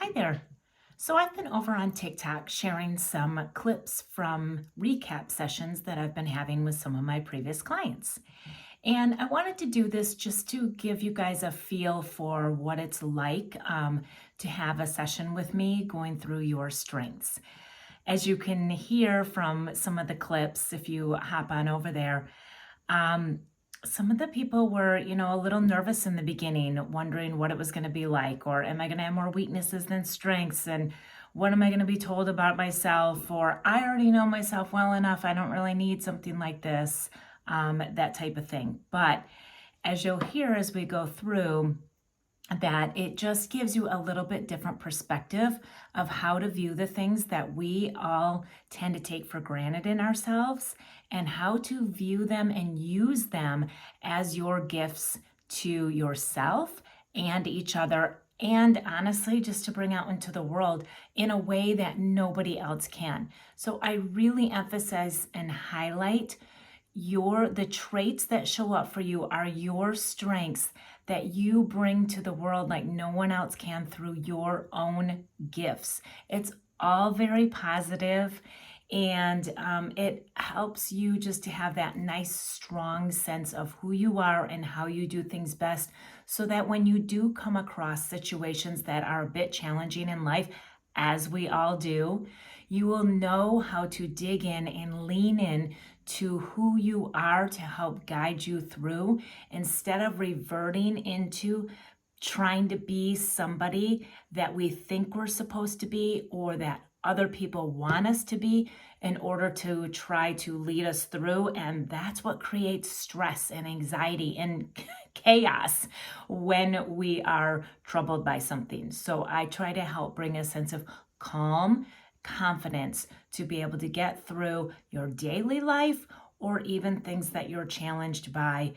Hi there. So I've been over on TikTok sharing some clips from recap sessions that I've been having with some of my previous clients. And I wanted to do this just to give you guys a feel for what it's like to have a session with me going through your strengths. As you can hear from some of the clips, if you hop on over there, um, some of the people were, a little nervous in the beginning, wondering what it was going to be like, or am I going to have more weaknesses than strengths? And what am I going to be told about myself? Or I already know myself well enough. I don't really need something like this, that type of thing. But as you'll hear as we go through, that it just gives you a little bit different perspective of how to view the things that we all tend to take for granted in ourselves and how to view them and use them as your gifts to yourself and each other, and honestly just to bring out into the world in a way that nobody else can. So I really emphasize and highlight the traits that show up for you are your strengths that you bring to the world like no one else can through your own gifts. It's all very positive, and it helps you just to have that nice, strong sense of who you are and how you do things best, so that when you do come across situations that are a bit challenging in life, as we all do, you will know how to dig in and lean in to who you are to help guide you through, instead of reverting into trying to be somebody that we think we're supposed to be or that other people want us to be in order to try to lead us through. And that's what creates stress and anxiety and chaos when we are troubled by something. So I try to help bring a sense of calm, confidence to be able to get through your daily life or even things that you're challenged by,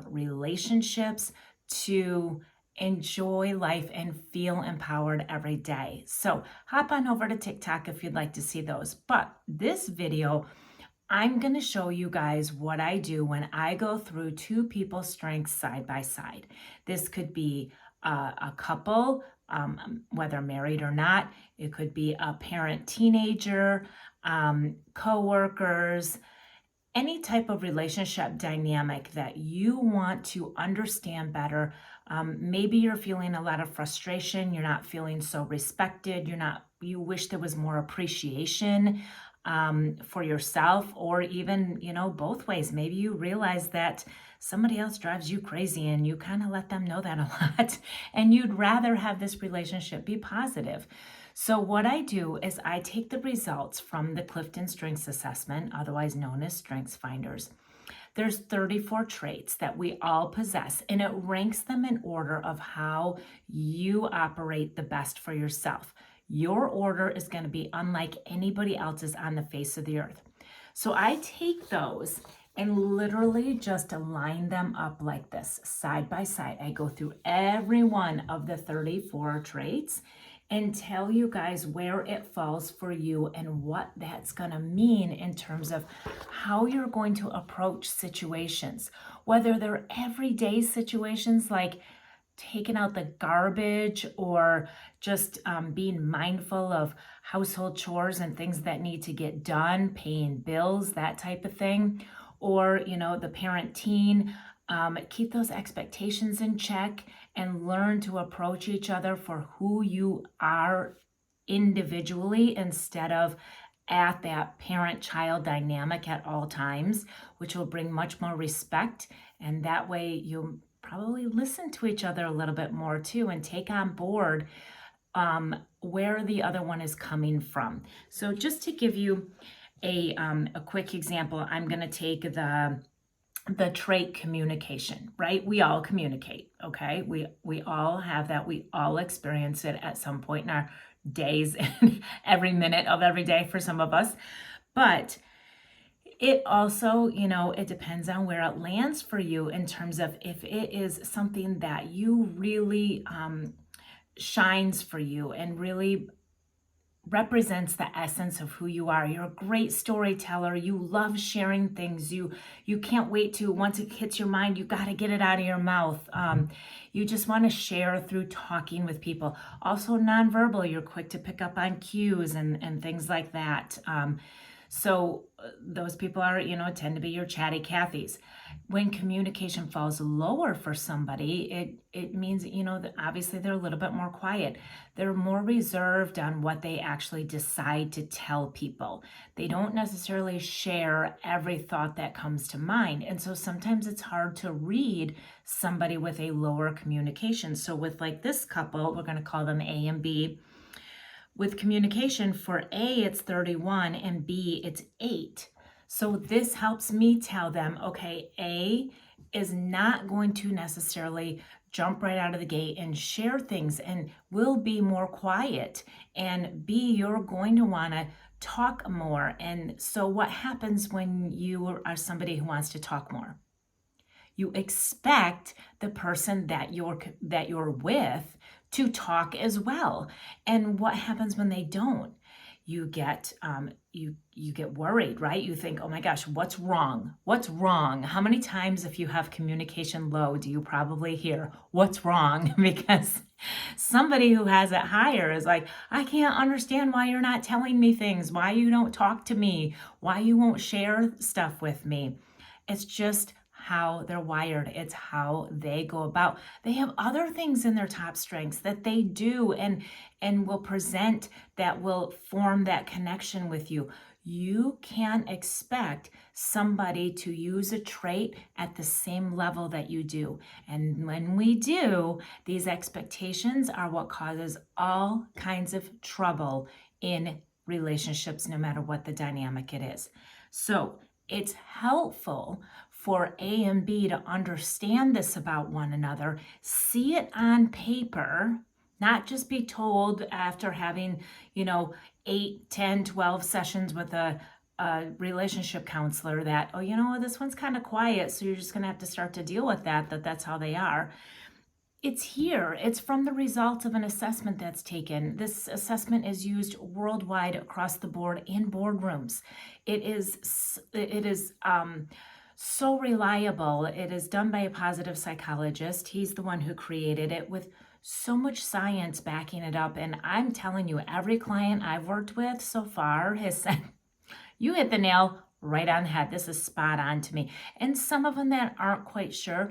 relationships, to enjoy life and feel empowered every day. So hop on over to TikTok if you'd like to see those. But this video, I'm going to show you guys what I do when I go through two people's strengths side by side. This could be a couple, whether married or not. It could be a parent teenager, coworkers, any type of relationship dynamic that you want to understand better. Maybe you're feeling a lot of frustration. You're not feeling so respected. You wish there was more appreciation for yourself, or even, both ways. Maybe you realize that somebody else drives you crazy and you kind of let them know that a lot, and you'd rather have this relationship be positive. So what I do is I take the results from the Clifton Strengths Assessment, otherwise known as Strengths Finders. There's 34 traits that we all possess, and it ranks them in order of how you operate the best for yourself. Your order is going to be unlike anybody else's on the face of the earth. So I take those and literally just line them up like this, side by side. I go through every one of the 34 traits and tell you guys where it falls for you and what that's going to mean in terms of how you're going to approach situations, whether they're everyday situations like taking out the garbage, or just being mindful of household chores and things that need to get done, paying bills, that type of thing, or the parent teen. Keep those expectations in check and learn to approach each other for who you are individually, instead of at that parent-child dynamic at all times, which will bring much more respect. And that way you'll probably listen to each other a little bit more too, and take on board where the other one is coming from. So just to give you a quick example, I'm going to take the trait communication, right? We all communicate, okay? We all have that. We all experience it at some point in our days and every minute of every day for some of us. But it also, it depends on where it lands for you in terms of if it is something that you really shines for you and really represents the essence of who you are. You're a great storyteller. You love sharing things. You can't wait to, once it hits your mind, you got to get it out of your mouth. You just want to share through talking with people. Also nonverbal, you're quick to pick up on cues and things like that. So those people are, tend to be your chatty Cathys. When communication falls lower for somebody, it means, that obviously they're a little bit more quiet. They're more reserved on what they actually decide to tell people. They don't necessarily share every thought that comes to mind. And so sometimes it's hard to read somebody with a lower communication. So with like this couple, we're going to call them A and B. With communication, for A, it's 31, and B, it's 8. So this helps me tell them, okay, A is not going to necessarily jump right out of the gate and share things and will be more quiet. And B, you're going to want to talk more. And so what happens when you are somebody who wants to talk more? You expect the person that you're with to talk as well. And what happens when they don't? You get you get worried, right? You think, oh my gosh, what's wrong? What's wrong? How many times, if you have communication low, do you probably hear what's wrong? Because somebody who has it higher is like, I can't understand why you're not telling me things, why you don't talk to me, why you won't share stuff with me. It's just how they're wired. It's how they go about. They have other things in their top strengths that they do and will present that will form that connection with you. You can't expect somebody to use a trait at the same level that you do. And when we do, these expectations are what causes all kinds of trouble in relationships, no matter what the dynamic it is. So it's helpful for A and B to understand this about one another, see it on paper, not just be told after having, 8, 10, 12 sessions with a relationship counselor that, oh, this one's kind of quiet, so you're just going to have to start to deal with that's how they are. It's here. It's from the results of an assessment that's taken. This assessment is used worldwide across the board in boardrooms. It is so reliable. It is done by a positive psychologist. He's the one who created it with so much science backing it up. And I'm telling you, every client I've worked with so far has said, you hit the nail right on the head. This is spot on to me. And some of them that aren't quite sure,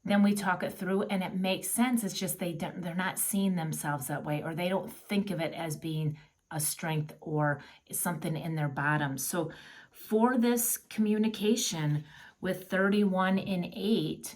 then we talk it through and it makes sense. It's just they're not seeing themselves that way, or they don't think of it as being a strength or something in their bottom. So for this communication with 31 and 8,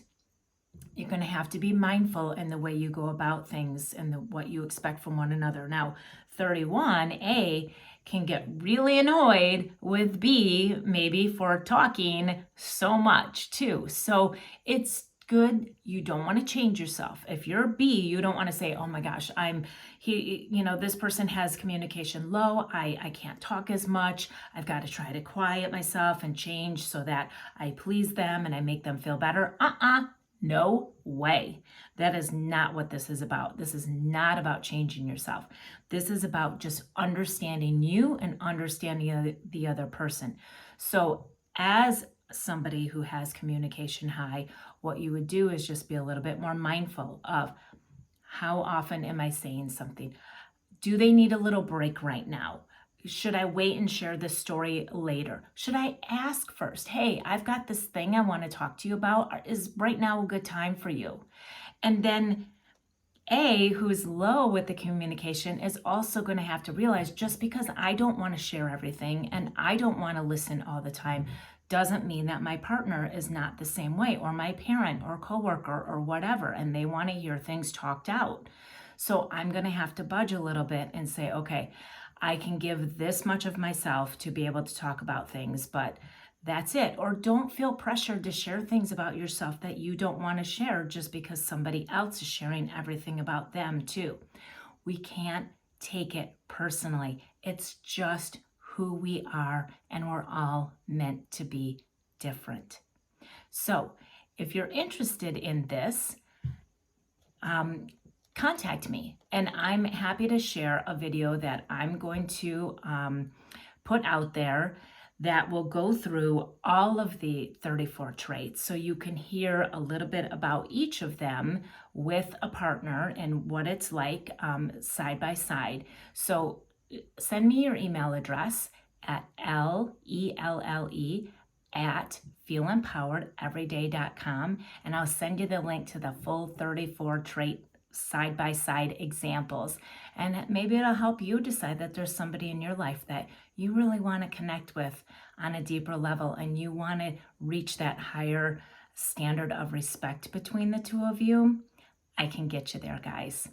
you're going to have to be mindful in the way you go about things and what you expect from one another. Now, 31A can get really annoyed with B, maybe for talking so much too. So it's good. You don't want to change yourself. If you're B, you don't want to say, oh my gosh, this person has communication low. I can't talk as much. I've got to try to quiet myself and change so that I please them and I make them feel better. No way. That is not what this is about. This is not about changing yourself. This is about just understanding you and understanding the other person. So as somebody who has communication high, what you would do is just be a little bit more mindful of how often am I saying something? Do they need a little break right now? Should I wait and share this story later? Should I ask first? Hey, I've got this thing I want to talk to you about. Is right now a good time for you? And then A, who's low with the communication, is also going to have to realize just because I don't want to share everything and I don't want to listen all the time doesn't mean that my partner is not the same way, or my parent or coworker or whatever, and they want to hear things talked out. So I'm going to have to budge a little bit and say, okay, I can give this much of myself to be able to talk about things, but that's it. Or don't feel pressured to share things about yourself that you don't want to share just because somebody else is sharing everything about them too. We can't take it personally. It's just who we are, and we're all meant to be different. So if you're interested in this, contact me, and I'm happy to share a video that I'm going to put out there that will go through all of the 34 traits so you can hear a little bit about each of them with a partner and what it's like side by side. So send me your email address at lelle at feelempoweredeveryday.com, and I'll send you the link to the full 34 trait side by side examples. And maybe it'll help you decide that there's somebody in your life that you really want to connect with on a deeper level, and you want to reach that higher standard of respect between the two of you. I can get you there, guys.